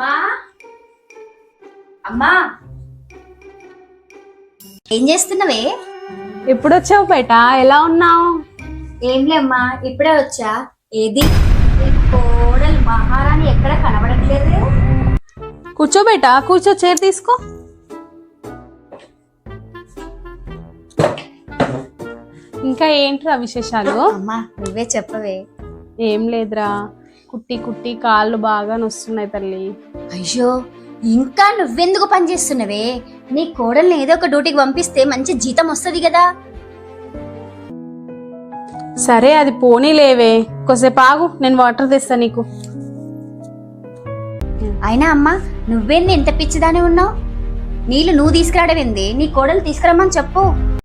అమ్మా అమ్మా, ఏం చేస్తున్నావే? ఎప్పుడు వచ్చావు బేట? ఎలా ఉన్నావు? ఏంలే అమ్మా, ఇప్పుడే వచ్చా. ఏది ఈ కోడలు మహారాణి ఎక్కడ కనబడట్లేదు? కూర్చో బేట, కూర్చో, చైర్ తీసుకో. ఇంకా ఏంట్రా విశేషాలు? అమ్మా నువ్వే చెప్పవే. ఏం లేదురా, కుట్టి కుట్టి కాళ్ళు బాగా నొస్తున్నాయి తల్లి. అయ్యో, ఇంకా నువ్వెందుకు పని చేస్తున్నావే? నీ కోడల్ని ఏదో ఒక డ్యూటీకి పంపిస్తే మంచి జీతం వస్తుంది కదా. సరే అది పోనీ లేవే, కొద్దిసేపు ఆగు, నేను వాటర్ తెస్తా నీకు. అయినా అమ్మా, నువ్వేంది ఎంత పిచ్చిదాని ఉన్నావు? నీళ్ళు నువ్వు తీసుకురావడం ఏంది? నీ కోడలు తీసుకురమ్మని చెప్పు.